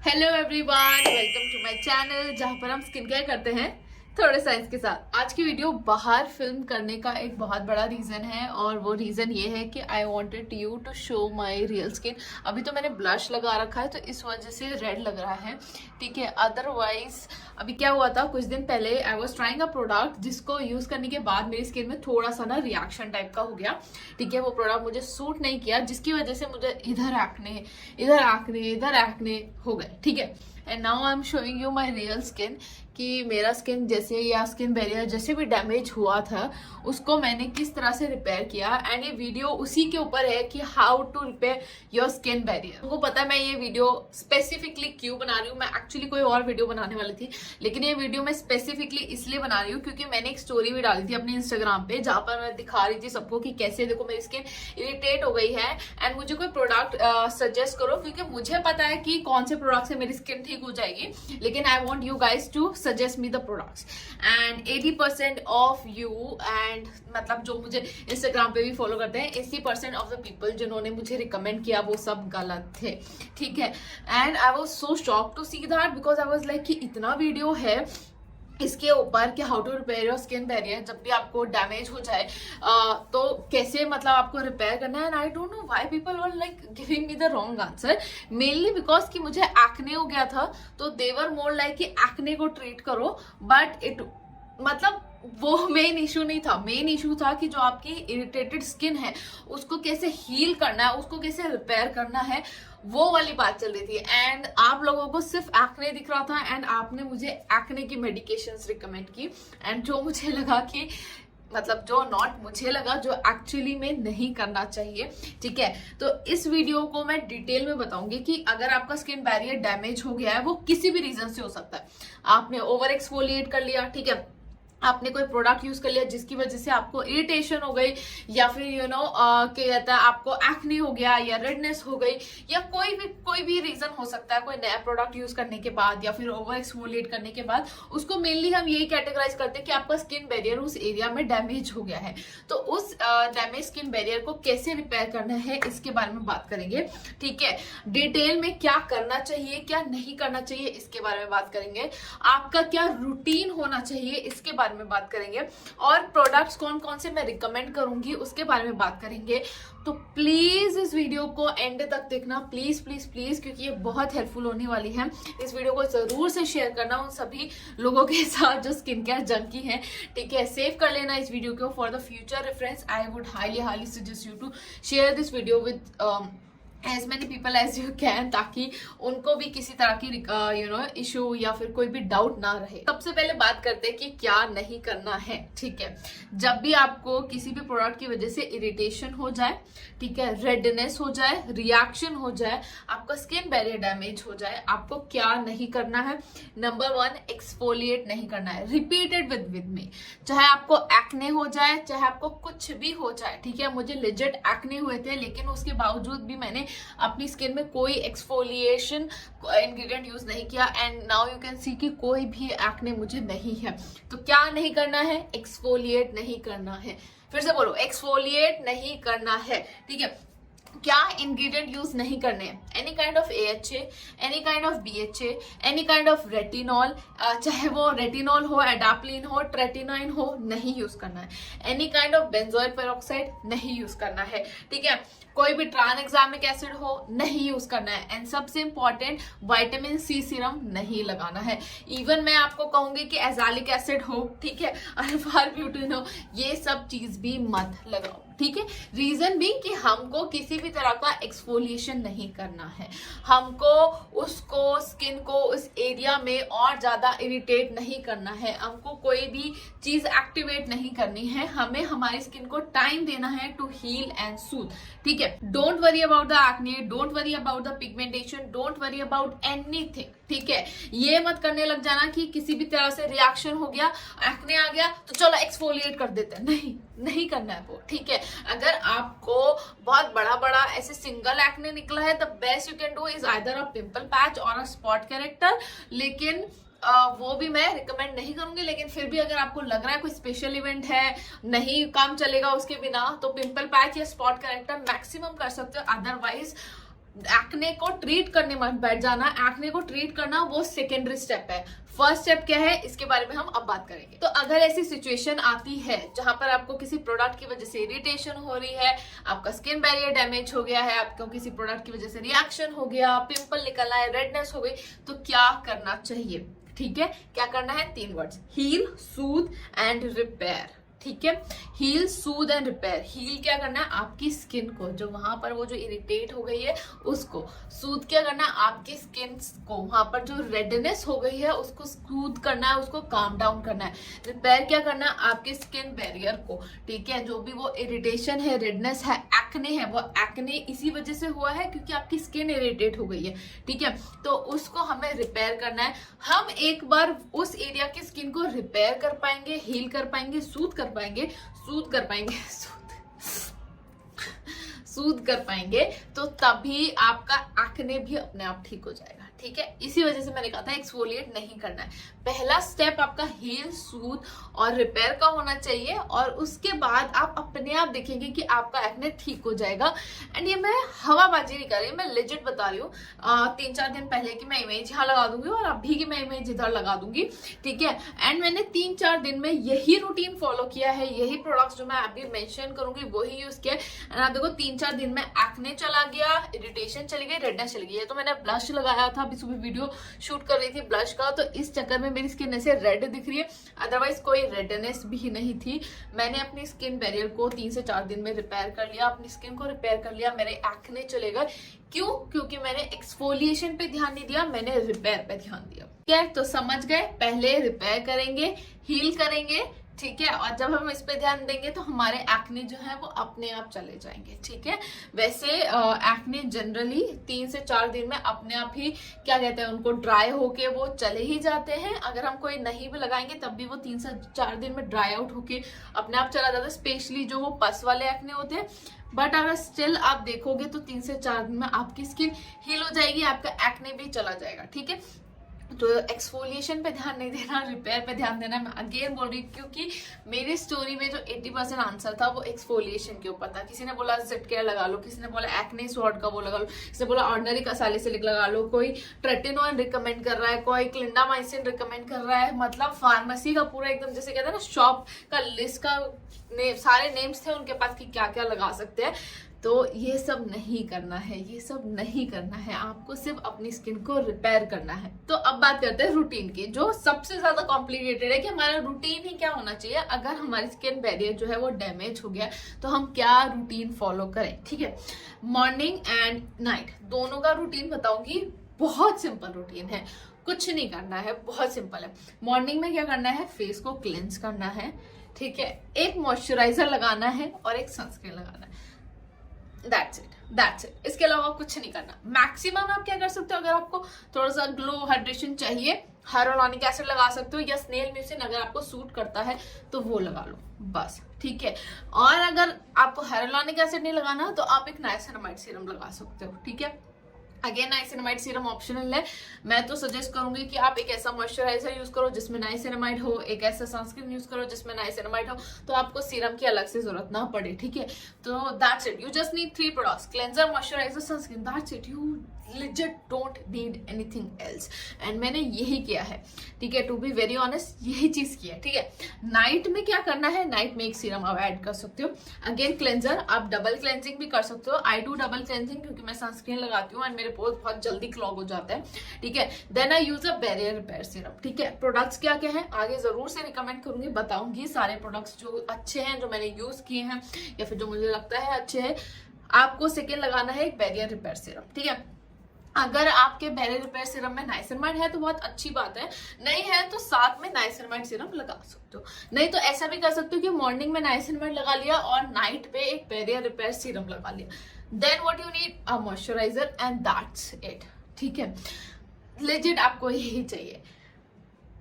Hello everyone, welcome to my channel जहां पर हम स्किन केयर करते हैं थोड़े साइंस के साथ। आज की वीडियो बाहर फिल्म करने का एक बहुत बड़ा रीजन है और वो रीजन ये है कि I wanted you to show my real skin. अभी तो मैंने ब्लश लगा रखा है तो इस वजह से रेड लग रहा है, ठीक है। अदरवाइज अभी क्या हुआ था, कुछ दिन पहले I was trying a product जिसको यूज करने के बाद मेरी स्किन में थोड़ा सा ना रिएक्शन टाइप का हो गया, ठीक है। वो प्रोडक्ट मुझे सूट नहीं किया जिसकी वजह से मुझे इधर एक्ने हो गए, ठीक है। And now I am showing you my real skin कि मेरा स्किन जैसे या स्किन बैरियर जैसे भी डैमेज हुआ था उसको मैंने किस तरह से रिपेयर किया। एंड ये वीडियो उसी के ऊपर है कि how to repair your skin barrier. मुझे पता है मैं ये वीडियो स्पेसिफिकली क्यों बना रही हूँ। मैं एक्चुअली कोई और वीडियो बनाने वाली थी, लेकिन ये वीडियो मैं स्पेसिफिकली इसलिए बना रही हूँ क्योंकि मैंने एक स्टोरी भी डाली थी अपने इंस्टाग्राम पे जहां पर मैं दिखा रही थी सबको कि कैसे देखो मेरी स्किन इरिटेट हो गई है एंड मुझे कोई प्रोडक्ट सजेस्ट करो, क्योंकि मुझे पता है कि कौन से प्रोडक्ट से मेरी स्किन ठीक हो जाएगी, लेकिन I want you guys to suggest me the products. And 80% of you and मतलब जो मुझे इंस्टाग्राम पे भी फॉलो करते हैं 80% ऑफ द पीपल जिन्होंने मुझे रिकमेंड किया वो सब गलत थे, ठीक है। And I was so shock to see that because I was like कि इतना वीडियो है इसके ऊपर कि how to repair your skin barrier. जब भी आपको डैमेज हो जाए तो कैसे मतलब आपको रिपेयर करना है। And I don't know why people were like giving me the wrong answer, mainly because कि मुझे एक्ने हो गया था तो देवर मोर लाइक कि एक्ने को ट्रीट करो, बट इट मतलब वो मेन इशू नहीं था। मेन इशू था कि जो आपकी इरिटेटेड स्किन है उसको कैसे हील करना है, उसको कैसे रिपेयर करना है, वो वाली बात चल रही थी। एंड आप लोगों को सिर्फ एक्ने दिख रहा था एंड आपने मुझे एक्ने की मेडिकेशंस रिकमेंड की एंड जो मुझे लगा कि मतलब जो नॉट मुझे लगा जो एक्चुअली में नहीं करना चाहिए, ठीक है। तो इस वीडियो को मैं डिटेल में बताऊंगी कि अगर आपका स्किन बैरियर डैमेज हो गया है वो किसी भी रीजन से हो सकता है। आपने ओवर एक्सफोलिएट कर लिया, ठीक है, आपने कोई प्रोडक्ट यूज कर लिया जिसकी वजह से आपको इरिटेशन हो गई, या फिर क्या कहता है आपको एक्ने हो गया या रेडनेस हो गई, या कोई भी रीजन हो सकता है। कोई नया प्रोडक्ट यूज करने के बाद या फिर ओवर एक्सफोलिएट करने के बाद उसको मेनली हम यही कैटेगराइज करते हैं कि आपका स्किन बैरियर उस एरिया में डैमेज हो गया है। तो उस डैमेज स्किन बैरियर को कैसे रिपेयर करना है इसके बारे में बात करेंगे, ठीक है। डिटेल में क्या करना चाहिए क्या नहीं करना चाहिए इसके बारे में बात करेंगे। आपका क्या रूटीन होना चाहिए इसके बारे में बात करेंगे, और प्रोडक्ट्स कौन कौन से मैं रिकमेंड करूंगी उसके बारे में बात करेंगे। तो प्लीज इस वीडियो को एंड तक देखना, प्लीज प्लीज प्लीज, क्योंकि ये बहुत हेल्पफुल होने वाली है। इस वीडियो को जरूर से शेयर करना उन सभी लोगों के साथ जो स्किन केयर जंकी हैं, ठीक है। सेव कर लेना इस वीडियो को for the future reference. I would highly suggest you to share this video with as many people as you can, ताकि उनको भी किसी तरह की इशू या फिर कोई भी डाउट ना रहे। सबसे पहले बात करते हैं कि क्या नहीं करना है, ठीक है। जब भी आपको किसी भी प्रोडक्ट की वजह से इरिटेशन हो जाए, ठीक है, रेडनेस हो जाए, रिएक्शन हो जाए, आपका स्किन बैरियर डैमेज हो जाए, आपको क्या नहीं करना है। नंबर 1, एक्सफोलिएट नहीं करना है रिपीटेड विद मी। चाहे आपको एक्ने हो जाए, चाहे आपको कुछ भी हो जाए, ठीक है। मुझे लेजिट एक्ने हुए थे लेकिन उसके बावजूद भी मैंने अपनी स्किन में कोई एक्सफोलिएशन इंग्रेडिएंट यूज नहीं किया and now you can see कि कोई भी एक्ने मुझे नहीं है। तो क्या नहीं करना है, एक्सफोलिएट नहीं करना है। फिर से बोलो, एक्सफोलिएट नहीं करना है, ठीक है। क्या इंग्रेडिएंट यूज नहीं करने हैं, any kind of AHA, any kind of BHA, any kind of retinol, चाहे वो रेटिनॉल हो, एडाप्लिन हो, ट्रेटिनोइन हो, नहीं यूज करना है। Any kind of benzoyl peroxide नहीं यूज करना है, ठीक है। कोई भी ट्रांएग्जामिक एसिड हो नहीं यूज करना है। एंड सबसे इंपॉर्टेंट, विटामिन C सीरम नहीं लगाना है। इवन मैं आपको कहूंगी कि एजालिक एसिड हो, ठीक है, अल्फा-ब्यूटिन हो, ये सब चीज भी मत लगाओ, ठीक है। रीजन भी कि हमको किसी भी तरह का एक्सफोलिएशन नहीं करना है, हमको उसको स्किन को उस एरिया में और ज्यादा इरिटेट नहीं करना है, हमको कोई भी चीज एक्टिवेट नहीं करनी है। हमें हमारी स्किन को टाइम देना है टू हील एंड सूथ, ठीक है। Don't worry about the acne, don't worry about the pigmentation, don't worry about anything, ठीक है। ये मत करने लग जाना कि किसी भी तरह से रिएक्शन हो गया, एक्ने आ गया तो चलो एक्सफोलिएट कर देते हैं। नहीं करना है वो, ठीक है। अगर आपको बहुत बड़ा ऐसे सिंगल एक्ने निकला है, the best you can do is either a pimple patch और अ स्पॉट कैरेक्टर, लेकिन वो भी मैं रिकमेंड नहीं करूंगी। लेकिन फिर भी अगर आपको लग रहा है कोई स्पेशल इवेंट है, नहीं काम चलेगा उसके बिना, तो पिंपल पैच या स्पॉट कैरेक्टर मैक्सिमम कर सकते हो। अदरवाइज एक्ने को ट्रीट करने मत बैठ जाना, एक्ने को ट्रीट करना वो सेकेंडरी स्टेप है। फर्स्ट स्टेप क्या है इसके बारे में हम अब बात करेंगे। तो अगर ऐसी सिचुएशन आती है जहां पर आपको किसी प्रोडक्ट की वजह से इरिटेशन हो रही है, आपका स्किन बैरियर डैमेज हो गया है, आपको किसी प्रोडक्ट की वजह से रिएक्शन हो गया, पिंपल निकलना है, रेडनेस हो गई, तो क्या करना चाहिए? ठीक है, क्या करना है? 3 words, heal, soothe and repair. ठीक है, heal, soothe and repair. Heal क्या करना है? आपकी स्किन को, जो वहां पर वो जो इरिटेट हो गई है उसको। सूद क्या करना है? आपकी स्किन को, वहां पर जो रेडनेस हो गई है उसको सूद करना है, उसको काम डाउन करना है। रिपेयर क्या करना है? आपके स्किन बैरियर को। ठीक है, जो भी वो इरिटेशन है, रेडनेस है, एक्ने है, वो एक्ने इसी वजह से हुआ है क्योंकि आपकी स्किन इरिटेट हो गई है। ठीक है, तो उसको हमें रिपेयर करना है। हम एक बार उस एरिया की स्किन को रिपेयर कर पाएंगे, हील कर पाएंगे, सूद कर पाएंगे, सूद कर पाएंगे, तो तभी आपका एक्ने भी अपने आप ठीक हो जाएगा। ठीक है, इसी वजह से मैंने कहा था एक्सफोलिएट नहीं करना है। पहला स्टेप आपका हील, सूद और रिपेयर का होना चाहिए, और उसके बाद आप अपने आप देखेंगे कि आपका एक्ने ठीक हो जाएगा। एंड ये मैं हवाबाजी नहीं कर रही, मैं लेजिट बता रही हूँ। 3-4 दिन पहले की मैं इमेज यहाँ लगा दूंगी और अभी की मैं इमेज इधर लगा दूंगी। ठीक है, एंड मैंने 3-4 दिन में यही रूटीन फॉलो किया है, यही प्रोडक्ट्स जो मैं अभी मेंशन करूंगी वही यूज किया। एंड आप देखो 3-4 दिन में एक्ने चला गया, इरिटेशन चली गई, रेडनेस चली गई। तो मैंने ब्लश लगाया था, अभी सुबह वीडियो शूट कर रही थी ब्लश का, तो इस चक्कर में मेरी स्किन ऐसे रेड दिख रही है, अदरवाइज कोई रेडनेस भी नहीं थी। मैंने अपनी स्किन बैरियर को 3 से 4 दिन में रिपेयर कर लिया, अपनी स्किन को रिपेयर कर लिया, मेरे एक्ने चले गए। क्यों? क्योंकि मैंने एक्सफोलिएशन पे ध्यान नहीं दिया, मैंने रिपेयर पे ध्यान दिया। ठीक है, तो समझ गए, पहले रिपेयर करेंगे, हील करेंगे। ठीक है, और जब हम इस पे ध्यान देंगे तो हमारे एक्ने जो है वो अपने आप चले जाएंगे। ठीक है, वैसे एक्ने जनरली 3 से 4 दिन में अपने आप ही क्या कहते हैं उनको, ड्राई होके वो चले ही जाते हैं। अगर हम कोई नहीं भी लगाएंगे तब भी वो 3 से 4 दिन में ड्राई आउट होके अपने आप चला जाता है, स्पेशली जो वो पस वाले एक्ने होते हैं। बट अगर स्टिल आप देखोगे तो 3 से 4 दिन में आपकी स्किन हील हो जाएगी, आपका एक्ने भी चला जाएगा। ठीक है, तो एक्सफोलिएशन पे ध्यान नहीं देना, रिपेयर पे ध्यान देना। मैं अगेन बोल रही हूँ क्योंकि मेरी स्टोरी में जो 80% आंसर था वो एक्सफोलिएशन के ऊपर था। किसी ने बोला जेट केयर लगा लो, किसी ने बोला एक्ने स्वॉर्ड का वो लगा लो, किसी ने बोला ऑर्डिनरी सैलिसिलिक लगा लो, कोई ट्रेटिनोइन रिकमेंड कर रहा है, कोई क्लिंडामाइसिन रिकमेंड कर रहा है। मतलब फार्मेसी का पूरा एकदम जैसे कहते हैं ना शॉप का लिस्ट का सारे नेम्स थे उनके पास कि क्या क्या लगा सकते हैं। तो ये सब नहीं करना है, ये सब नहीं करना है, आपको सिर्फ अपनी स्किन को रिपेयर करना है। तो अब बात करते हैं रूटीन की, जो सबसे ज्यादा कॉम्प्लिकेटेड है कि हमारा रूटीन ही क्या होना चाहिए। अगर हमारी स्किन बैरियर जो है वो डैमेज हो गया तो हम क्या रूटीन फॉलो करें। ठीक है, मॉर्निंग एंड नाइट दोनों का रूटीन बताऊंगी। बहुत सिंपल रूटीन है, कुछ नहीं करना है, बहुत सिंपल है। मॉर्निंग में क्या करना है? फेस को क्लेंस करना है। ठीक है, एक मॉइस्चराइजर लगाना है और एक सनस्क्रीन लगाना है। That's it. इसके अलावा कुछ नहीं करना। मैक्सिमम आप क्या कर सकते हो, अगर आपको थोड़ा सा ग्लो हाइड्रेशन चाहिए, हाइलोरॉनिक एसिड लगा सकते हो, या स्नेल म्यूसिन अगर आपको सूट करता है तो वो लगा लो बस। ठीक है, और अगर आपको हाइलोरॉनिक एसिड नहीं लगाना तो आप एक नाइसिनामाइड सीरम लगा सकते हो। ठीक है, अगेन नाइसिनामाइड सीरम ऑप्शनल है। मैं तो सजेस्ट करूंगी कि आप एक ऐसा मॉइस्चराइजर यूज करो जिसमें नाइसिनामाइड हो, एक ऐसा सनस्क्रीन यूज करो जिसमें नाइसिनामाइड हो, तो आपको सीरम की अलग से जरूरत ना पड़े। ठीक है, तो that's it, you just need 3 products, cleanser, moisturiser, sunscreen, that's it, you legit don't need anything else। And मैंने यही किया है। ठीक है, टू बी वेरी ऑनेस्ट यही चीज की है। ठीक है, नाइट में क्या करना है, नाइट में एक सीरम आप ऐड कर सकते हो। अगेन क्लेंजर, आप डबल क्लेंजिंग भी कर सकते हो। आई डू डबल क्लेंजिंग क्योंकि मैं सनस्क्रीन लगाती हूँ एंड मेरे पोर्स बहुत जल्दी क्लॉग हो जाते हैं। ठीक है, then I use a barrier repair serum. ठीक है, प्रोडक्ट्स क्या क्या है आगे जरूर से रिकमेंड करूंगी, बताऊंगी सारे प्रोडक्ट्स जो अच्छे हैं, जो मैंने यूज किए हैं या फिर जो मुझे लगता है अच्छे है। आपको सेकेंड लगाना है एक बैरियर रिपेयर सीरम। ठीक है, अगर आपके बैरियर रिपेयर सीरम में नाइसिनामाइड है तो बहुत अच्छी बात है, नहीं है तो साथ में नाइसिनामाइड सीरम लगा सकते हो। नहीं तो ऐसा भी कर सकते हो कि मॉर्निंग में नाइसिनामाइड लगा लिया और नाइट पे एक बैरियर रिपेयर सीरम लगा लिया। Then what you need, a moisturiser and that's it. ठीक है, लेजिट आपको यही चाहिए,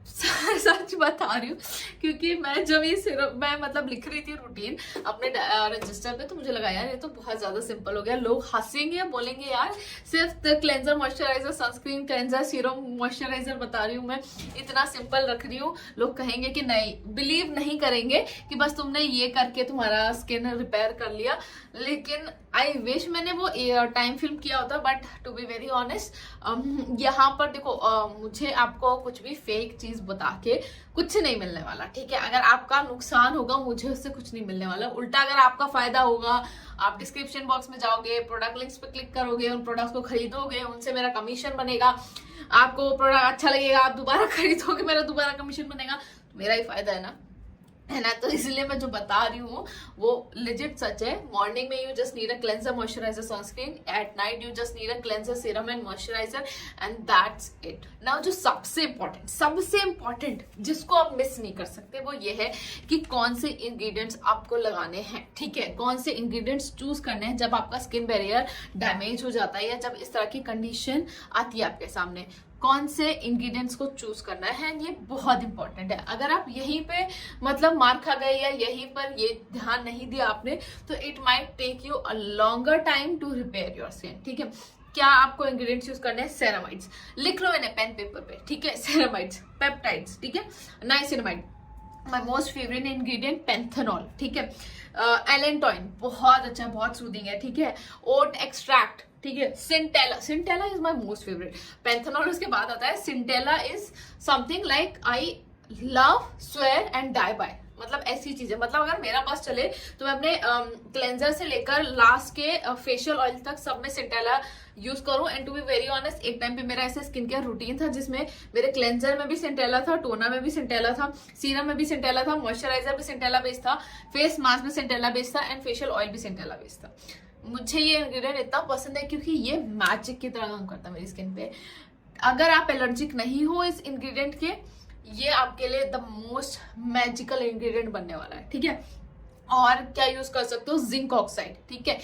सच बता रही हूँ। क्योंकि मैं जब ये सिर्फ मैं मतलब लिख रही थी रूटीन अपने रजिस्टर पे, तो मुझे लगा यार ये तो बहुत ज्यादा सिंपल हो गया, लोग हंसेंगे, बोलेंगे यार सिर्फ cleanser, moisturiser, sunscreen, cleanser, serum, moisturiser बता रही हूँ मैं, इतना सिंपल रख रही हूँ। लोग कहेंगे कि नहीं, बिलीव नहीं करेंगे कि बस तुमने ये करके तुम्हारा स्किन रिपेयर कर लिया। लेकिन आई विश मैंने वो टाइम फिल्म किया होता, but to be very honest यहाँ पर देखो मुझे आपको कुछ भी फेक चीज बता के कुछ नहीं मिलने वाला, ठीक है। अगर आपका नुकसान होगा मुझे उससे कुछ नहीं मिलने वाला, उल्टा अगर आपका फायदा होगा, आप डिस्क्रिप्शन बॉक्स में जाओगे, प्रोडक्ट लिंक्स पे क्लिक करोगे, उन प्रोडक्ट्स को खरीदोगे, उनसे मेरा कमीशन बनेगा, आपको प्रोडक्ट अच्छा लगेगा, आप दोबारा खरीदोगे, मेरा दोबारा कमीशन बनेगा, तो मेरा ही फायदा है ना। तो इसलिए मैं जो बता रही हूँ वो लेजिट सच है। मॉर्निंग में you just need a cleanser moisturiser sunscreen, at night you just need a cleanser serum and moisturiser, and that's it. Now जो सबसे इंपॉर्टेंट जिसको आप मिस नहीं कर सकते वो ये है कि कौन से इंग्रेडिएंट्स आपको लगाने हैं, ठीक है। कौन से इंग्रेडिएंट्स चूज करने हैं जब आपका स्किन बैरियर डैमेज हो जाता है या जब इस तरह की कंडीशन आती है आपके सामने, कौन से इंग्रेडिएंट्स को चूज करना है, ये बहुत इंपॉर्टेंट है। अगर आप यहीं पे मतलब मार खा गए या यहीं पर ये ध्यान नहीं दिया आपने, तो it might take you a longer time to repair your skin, ठीक है। क्या आपको इंग्रेडिएंट्स यूज करने हैं? सेरामाइड्स, लिख लो मैंने पेन पेपर पे, ठीक है। सेरामाइड्स, पेप्टाइड्स, ठीक है, niacinamide, my most favourite ingredient panthenol, ठीक है। एलेंटॉइन बहुत अच्छा, बहुत सूदिंग है, ठीक है। ओट एक्सट्रैक्ट, ठीक है। Centella is my most favourite. Panthenol उसके बाद आता है। Centella is something like I love, swear and die by, मतलब ऐसी चीजें, मतलब अगर मेरा बस चले तो मैं अपने क्लेंजर से लेकर लास्ट के फेशियल ऑयल तक सब में सिंटेला यूज करूं। And to be very honest, एक टाइम पे मेरा ऐसा स्किन केयर रूटीन था जिसमें मेरे क्लेंजर में भी सिंटेला था, टोनर में भी सिंटेला था, सीरम में भी सिंटेला था, मॉइस्चराइजर भी सिंटेला बेस्ड था, फेस मास्क में सिंटेला बेस्ड था, एंड फेशियल ऑयल भी सिंटेला बेस्ड था। मुझे ये इंग्रेडिएंट इतना पसंद है क्योंकि ये मैजिक की तरह काम करता है मेरी स्किन पे। अगर आप एलर्जिक नहीं हो इस इंग्रेडिएंट के, ये आपके लिए द मोस्ट मैजिकल इंग्रेडिएंट बनने वाला है, ठीक है। और क्या यूज कर सकते हो? जिंक ऑक्साइड, ठीक है।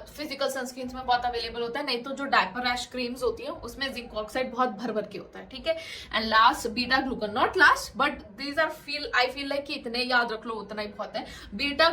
फिजिकल सनस्क्रीन में बहुत अवेलेबल होता है, नहीं तो जो डायपर रैश क्रीम्स होती है उसमें जिंक ऑक्साइड बहुत भर भर के होता है, ठीक है। And last beta glucan, not last but these are I feel like कि इतने याद रख लो उतना ही बहुत है। Beta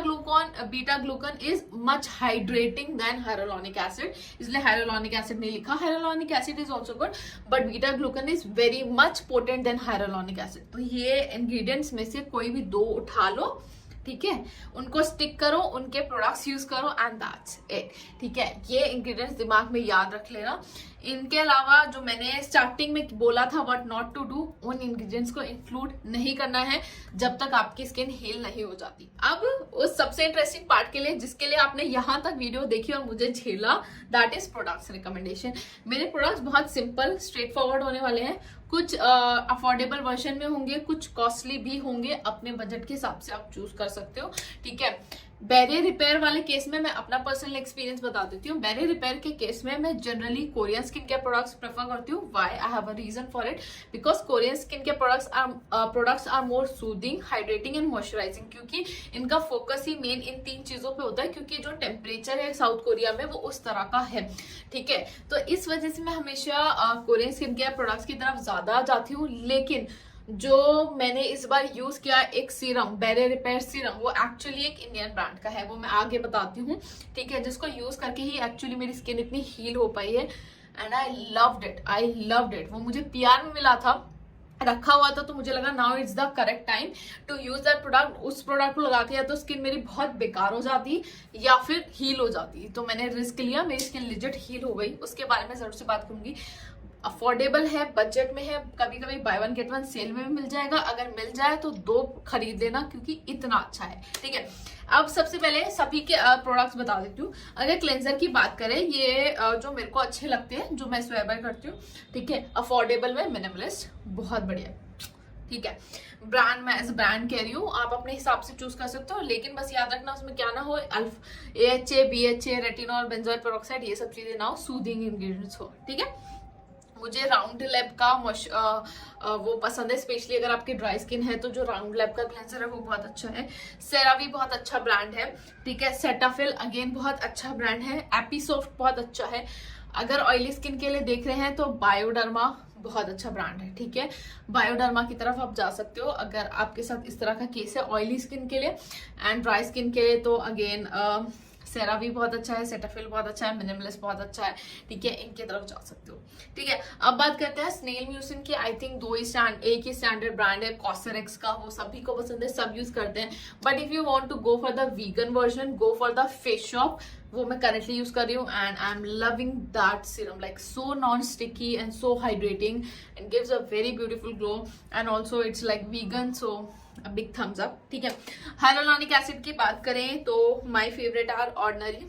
glucan is much hydrating than hyaluronic acid, इसलिए हाइलोरॉनिक एसिड नहीं लिखा। Hyaluronic acid is also good but beta glucan is very much potent than hyaluronic acid. तो ये इंग्रेडिएंट्स में से कोई भी दो उठा लो, ठीक है, उनको स्टिक करो, उनके प्रोडक्ट्स यूज करो, एंड दैट्स इट, ठीक है। ये इंग्रेडिएंट्स दिमाग में याद रख लेना। इनके अलावा जो मैंने स्टार्टिंग में बोला था व्हाट नॉट टू डू, उन इंग्रेडिएंट्स को इंक्लूड नहीं करना है जब तक आपकी स्किन हील नहीं हो जाती। अब उस सबसे इंटरेस्टिंग पार्ट के लिए जिसके लिए आपने यहाँ तक वीडियो देखी और मुझे झेला, दैट इज प्रोडक्ट्स रिकमेंडेशन। मेरे प्रोडक्ट्स बहुत सिंपल स्ट्रेट फॉरवर्ड होने वाले हैं, कुछ अफोर्डेबल वर्जन में होंगे, कुछ कॉस्टली भी होंगे, अपने बजट के हिसाब से आप चूज कर सकते हो, ठीक है। बैरियर रिपेयर वाले केस में मैं अपना पर्सनल एक्सपीरियंस बता देती हूँ। बैरियर रिपेयर के केस में मैं generally Korean skin care products prefer करती हूँ। Why? I have a reason for it, because Korean skin care products are more soothing, hydrating and moisturising, क्योंकि इनका फोकस ही मेन इन 3 चीजों पे होता है, क्योंकि जो टेम्परेचर है साउथ कोरिया में वो उस तरह का है, ठीक है। तो इस वजह से मैं हमेशा कोरियन स्किन केयर प्रोडक्ट्स की तरफ ज्यादा जाती हूँ। लेकिन जो मैंने इस बार यूज किया एक सीरम, बैरियर रिपेयर सीरम, वो एक्चुअली एक इंडियन ब्रांड का है, वो मैं आगे बताती हूँ, ठीक है, जिसको यूज करके ही एक्चुअली मेरी स्किन इतनी हील हो पाई है, एंड आई लव्ड इट। वो मुझे पीआर में मिला था, रखा हुआ था, तो मुझे लगा now it's the correct time to use that product. उस प्रोडक्ट को लगा के या तो स्किन मेरी बहुत बेकार हो जाती या फिर हील हो जाती, तो मैंने रिस्क लिया, मेरी स्किन लिजिट हील हो गई। उसके बारे में जरूर से बात करूंगी। अफोर्डेबल है, बजट में है, कभी कभी बाय 1 गेट 1 सेल में भी मिल जाएगा। अगर मिल जाए तो 2 खरीद लेना क्योंकि इतना अच्छा है, ठीक है। अब सबसे पहले सभी के प्रोडक्ट्स बता देती हूँ। अगर क्लेंजर की बात करें, ये जो मेरे को अच्छे लगते हैं, जो मैं स्वेयर बाय करती हूँ, ठीक है, अफोर्डेबल में मिनिमलिस्ट, बहुत बढ़िया, ठीक है। ब्रांड मैं एज ब्रांड कह रही हूँ, आप अपने हिसाब से चूज कर सकते हो, लेकिन बस याद रखना उसमें क्या ना हो, AHA, BHA, retinol, benzoyl peroxide, ये सब चीजें ना हो, सूदिंग इंग्रेडिएंट्स हो, ठीक है। मुझे राउंड लैब का वो पसंद है, स्पेशली अगर आपकी ड्राई स्किन है तो जो राउंड लैब का क्लेंसर है वो बहुत अच्छा है। सेरावी बहुत अच्छा ब्रांड है, ठीक है। सेटाफिल अगेन बहुत अच्छा ब्रांड है। एपिसॉफ्ट बहुत अच्छा है। अगर ऑयली स्किन के लिए देख रहे हैं तो बायोडर्मा बहुत अच्छा ब्रांड है, ठीक है। बायोडर्मा की तरफ आप जा सकते हो अगर आपके साथ इस तरह का केस है ऑयली स्किन के लिए। एंड ड्राई स्किन के लिए तो अगेन सेरावी बहुत अच्छा है, सेटाफिल बहुत अच्छा है, मिनिमलिस्ट बहुत अच्छा है, ठीक है, इनकी तरफ जा सकते हो, ठीक है। अब बात करते हैं स्नेल म्यूसिन की। आई थिंक एक ही स्टैंडर्ड ब्रांड है, कॉस्मेटिक्स का, वो सभी को पसंद है, सब यूज करते हैं। But if you want to go for the vegan version, go for the face shop वो मैं करेंटली यूज कर रही हूँ and I am loving that serum, like so non sticky and so hydrating and gives a very beautiful glow and also it's like vegan, so a big thumbs up. ठीक है, hyaluronic acid की बात करें तो my favourite are ordinary,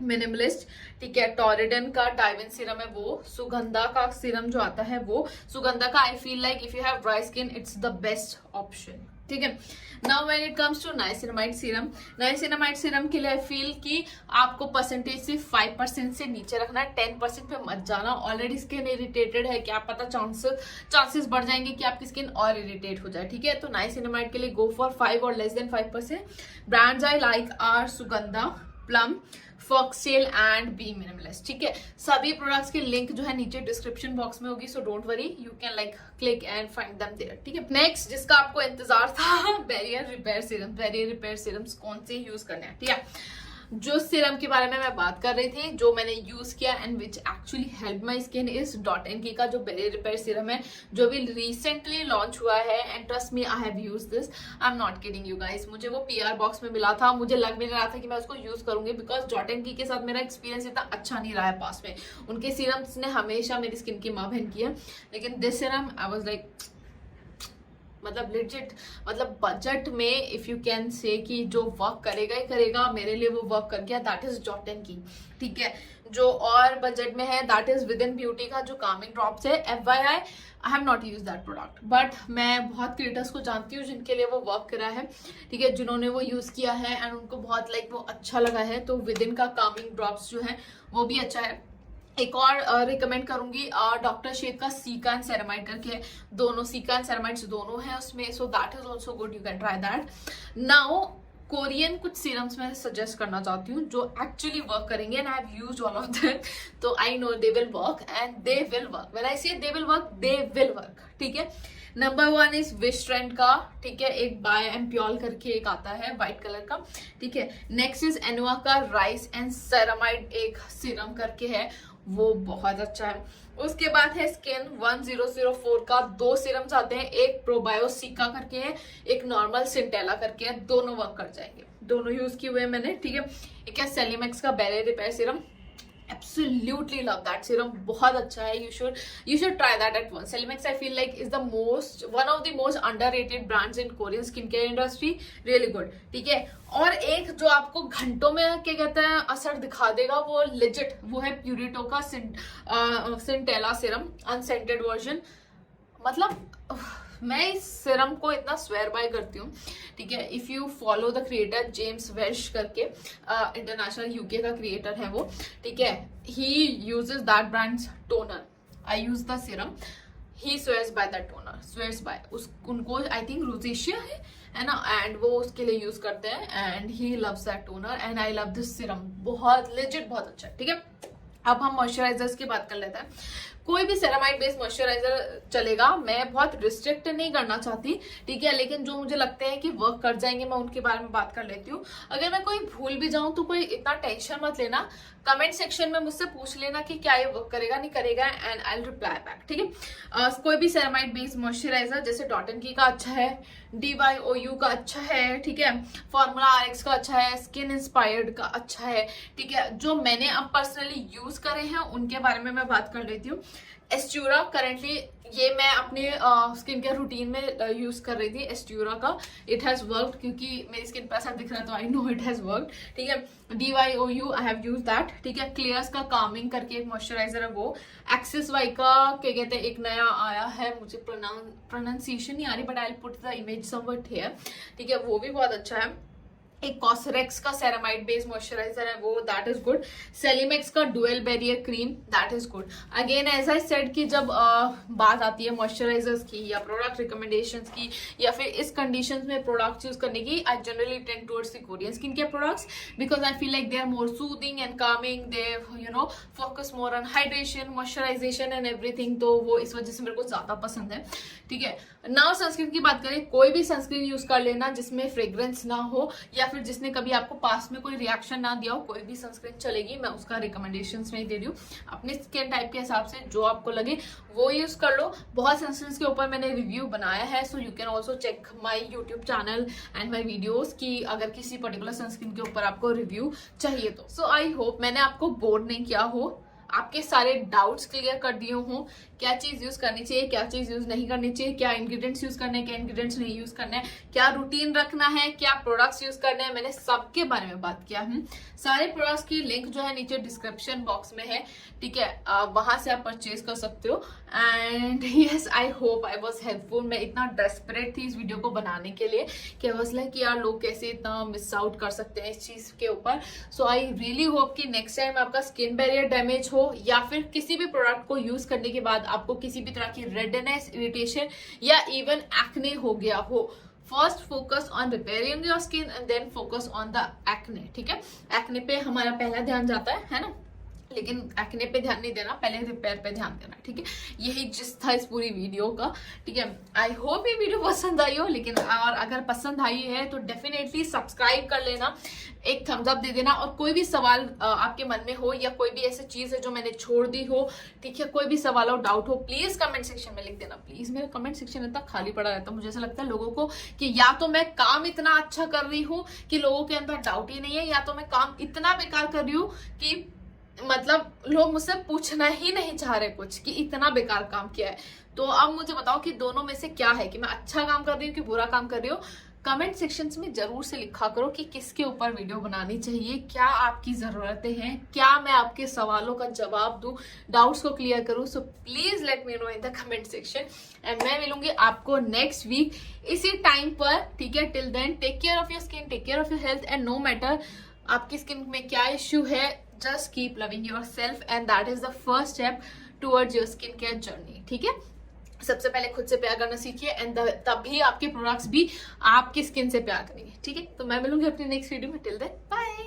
minimalist, ठीक है, टोरिडन का Taiwan serum है वो, सुगंधा का सीरम जो आता है वो, सुगंधा का I feel like if you have dry skin it's the best option. ठीक है, now when it comes to niacinamide serum, niacinamide serum के लिए आई फील कि आपको परसेंटेज सिर्फ 5% से नीचे रखना है, 10% पे मत जाना। ऑलरेडी स्किन इरिटेटेड है, क्या पता चांसेस बढ़ जाएंगे कि आपकी स्किन और इरिटेट हो जाए। ठीक है, तो नाइसिनामाइड के लिए गो फॉर 5 और less than 5%। Brands I like are Suganda, plum, foxtale and be minimalist. ठीक है, सभी प्रोडक्ट्स की लिंक जो है नीचे डिस्क्रिप्शन बॉक्स में होगी, so don't worry, you can like click and find them there. ठीक है, नेक्स्ट जिसका आपको इंतजार था, barrier repair serum. Barrier repair serums कौन से यूज करने हैं? ठीक है, जो सीरम के बारे में मैं बात कर रही थी, जो मैंने यूज किया and which actually help my skin is dot and की का जो बैरियर रिपेयर सीरम है, जो भी रिसेंटली लॉन्च हुआ है and trust me I have used this, I am not kidding you guys. मुझे वो PR बॉक्स में मिला था, मुझे लग भी नहीं रहा था कि मैं उसको यूज करूंगी बिकॉज डॉट एंड की के साथ मेरा एक्सपीरियंस इतना अच्छा नहीं रहा है पास में। उनके सीरम्स ने हमेशा मेरी स्किन की माँ बहन की है, लेकिन this serum I was like, मतलब लेजिट, मतलब बजट में इफ यू कैन से कि जो वर्क करेगा ही करेगा, मेरे लिए वो वर्क कर गया, दैट इज जॉटन की। ठीक है, जो और बजट में है that is with in beauty का जो कामिंग ड्रॉप्स है, FYI I have not use that product, but मैं बहुत क्रिएटर्स को जानती हूँ जिनके लिए वो वर्क करा है। ठीक है, जिन्होंने वो यूज किया है एंड उनको बहुत लाइक वो अच्छा लगा है, तो विद इन का कामिंग ड्रॉप्स जो है वो भी अच्छा है। एक और रिकमेंड करूंगी, डॉक्टर शेड का सीका एंड सेरामाइड करके, दोनों सीका एंड सेरामाइड्स दोनों है उसमें, so that is also good, you can try that. Now Korean कुछ सीरम्स मैं सजेस्ट करना चाहती हूँ जो एक्चुअली वर्क करेंगे and I have used all of them, तो I know they will work and they will work. When I say they will work, they will work. ठीक है, नंबर 1 इज विश ट्रेंड का, ठीक है, एक bye and प्योल करके एक आता है व्हाइट कलर का। ठीक है, नेक्स्ट इज एनुआ का राइस एंड सेरामाइड एक सीरम करके है, वो बहुत अच्छा है। उसके बाद है स्किन 1004 का, 2 सीरम्स आते हैं, एक प्रोबायोसिका करके है, एक नॉर्मल सिंटेला करके है, दोनों वर्क कर जाएंगे, दोनों यूज किए हुए हैं मैंने। ठीक है, एक है सेलिमेक्स का barrier repair serum, absolutely love that serum, बहुत अच्छा है, you should try that at once. Celimex I feel like is the one of the most underrated brands in Korean skincare industry, really good. ठीक है, और एक जो आपको घंटों में क्या कहते हैं असर दिखा देगा, वो legit, वो है प्यूरिटो का सिंटेला सीरम अनसेंटेड वर्जन। मतलब मैं इस सीरम को इतना स्वेयर बाय करती हूँ। ठीक है, if you follow the creator James Welsh करके, इंटरनेशनल UK का क्रिएटर है वो। ठीक है, he uses that brands toner, I use the serum, he swears by that toner, swears by उनको आई थिंक रोजेशिया है ना, एंड वो उसके लिए यूज करते हैं and he loves that toner and I love this serum, बहुत legit बहुत अच्छा है। ठीक है, अब हम मॉइस्चराइजर्स की बात कर लेते हैं। कोई भी सेरामाइड बेस्ड मॉइस्चराइजर चलेगा, मैं बहुत रिस्ट्रिक्ट नहीं करना चाहती। ठीक है, लेकिन जो मुझे लगते हैं कि वर्क कर जाएंगे मैं उनके बारे में बात कर लेती हूँ। अगर मैं कोई भूल भी जाऊं तो कोई इतना टेंशन मत लेना, कमेंट सेक्शन में मुझसे पूछ लेना कि क्या ये वर्क करेगा नहीं करेगा and I will reply back. ठीक है, कोई भी सेरामाइड बेस्ड मॉइस्चराइजर जैसे डॉट एंड की का अच्छा है, DYOU का अच्छा है, ठीक है, फॉर्मूला RX का अच्छा है, स्किन इंस्पायर्ड का अच्छा है। ठीक है, जो मैंने अब पर्सनली यूज करे हैं उनके बारे में मैं बात कर लेती हूँ। एस्ट्यूरा करंटली ये मैं अपने स्किन केयर रूटीन में यूज कर रही थी, एस्ट्यूरा का, इट हैज वर्कड, क्योंकि मेरी स्किन पे ऐसा दिख रहा है तो I no it has worked. ठीक है, DYOU I have use that. ठीक है, क्लियर्स का कामिंग करके एक मॉइस्चराइजर है वो, एक्सिस वाई का क्या कहते हैं एक नया आया है, मुझे प्रोनाउंसिएशन नहीं आ रही but I will put the image somewhere here. ठीक है, वो भी बहुत अच्छा है। एक कॉसरेक्स का सेरामाइड बेस्ड मॉइस्चराइजर है वो, दैट इज गुड। सेलिमेक्स का dual barrier cream, that is good. Again as I said कि जब बात आती है मॉइस्चराइजर्स की या प्रोडक्ट रिकमेंडेशंस की या फिर इस कंडीशंस में प्रोडक्ट्स यूज करने की, I generally tend towards the Korean skin care products because I feel like they are more soothing and calming, they you know focus more on hydration, moisturisation and everything, तो वो इस वजह से मेरे को ज्यादा पसंद है। ठीक है, नाउ सनस्क्रीन की बात करें, कोई भी सनस्क्रीन यूज कर लेना जिसमें फ्रेग्रेंस ना हो या फिर जिसने कभी आपको पास में कोई रिएक्शन ना दिया हो, कोई भी सनस्क्रीन चलेगी, मैं उसका रिकमेंडेशंस में दे रही हूँ। अपने स्किन टाइप के हिसाब से जो आपको लगे वो यूज कर लो। बहुत सनस्क्रीन के ऊपर मैंने रिव्यू बनाया है, so you can also check my YouTube channel and my videos की अगर किसी पर्टिकुलर सनस्क्रीन के ऊपर आपको रिव्यू चाहिए तो। सो आई होप मैंने आपको बोर नहीं किया हो, आपके सारे डाउट्स क्लियर कर दिए हूँ, क्या चीज यूज करनी चाहिए, क्या चीज यूज नहीं करनी चाहिए, क्या इंग्रेडिएंट्स यूज करने हैं, क्या इंग्रेडिएंट्स नहीं यूज करना है, क्या रूटीन रखना है, क्या प्रोडक्ट्स यूज करने हैं, मैंने सबके बारे में बात किया है। सारे प्रोडक्ट्स की लिंक जो है नीचे डिस्क्रिप्शन बॉक्स में है, ठीक है, वहां से आप परचेज कर सकते हो। And yes, I hope I was helpful. मैं इतना डेस्परेट थी इस वीडियो को बनाने के लिए कि आई वॉज लाइक यार लोग कैसे इतना मिस आउट कर सकते हैं इस चीज के ऊपर। सो आई रियली होप कि नेक्स्ट टाइम आपका स्किन बैरियर डैमेज हो या फिर किसी भी प्रोडक्ट को यूज करने के बाद आपको किसी भी तरह की रेडनेस, इरिटेशन या इवन एक्ने हो गया हो, first focus on repairing your skin and then focus on the acne. ठीक है, एक्ने पे हमारा पहला ध्यान जाता है ना, लेकिन एक्ने पे ध्यान नहीं देना, पहले रिपेयर पे ध्यान देना। ठीक है, यही जिस था इस पूरी वीडियो का। ठीक है, आई होप ये वीडियो पसंद आई हो, लेकिन और अगर पसंद आई है तो डेफिनेटली सब्सक्राइब कर लेना, एक थम्स अप दे देना। और कोई भी सवाल आपके मन में हो या कोई भी ऐसी चीज है जो मैंने छोड़ दी हो, ठीक है, कोई भी सवाल हो, डाउट हो, प्लीज कमेंट सेक्शन में लिख देना। प्लीज, मेरा कमेंट सेक्शन इतना खाली पड़ा रहता है, मुझे ऐसा लगता है लोगों को कि या तो मैं काम इतना अच्छा कर रही हूँ कि लोगों के अंदर डाउट ही नहीं है, या तो मैं काम इतना बेकार कर रही हूँ कि मतलब लोग मुझसे पूछना ही नहीं चाह रहे कुछ, कि इतना बेकार काम किया है। तो अब मुझे बताओ कि दोनों में से क्या है, कि मैं अच्छा काम कर रही हूँ कि बुरा काम कर रही हूँ। कमेंट सेक्शंस में जरूर से लिखा करो कि किसके ऊपर वीडियो बनानी चाहिए, क्या आपकी जरूरतें हैं, क्या मैं आपके सवालों का जवाब दूं, डाउट्स को क्लियर करूं। So please let me know in the comment section and मैं मिलूंगी आपको नेक्स्ट वीक इसी टाइम पर। ठीक है, till then take care of your skin, take care of your health and no matter आपकी स्किन में क्या इश्यू है, just keep loving yourself and that is the first step towards your skincare journey। ठीक है, सबसे पहले खुद से प्यार करना सीखिए एंड तभी आपके प्रोडक्ट्स भी आपकी स्किन से प्यार करेंगे। ठीक है, तो मैं मिलूंगी अपनी नेक्स्ट वीडियो में। Till then bye.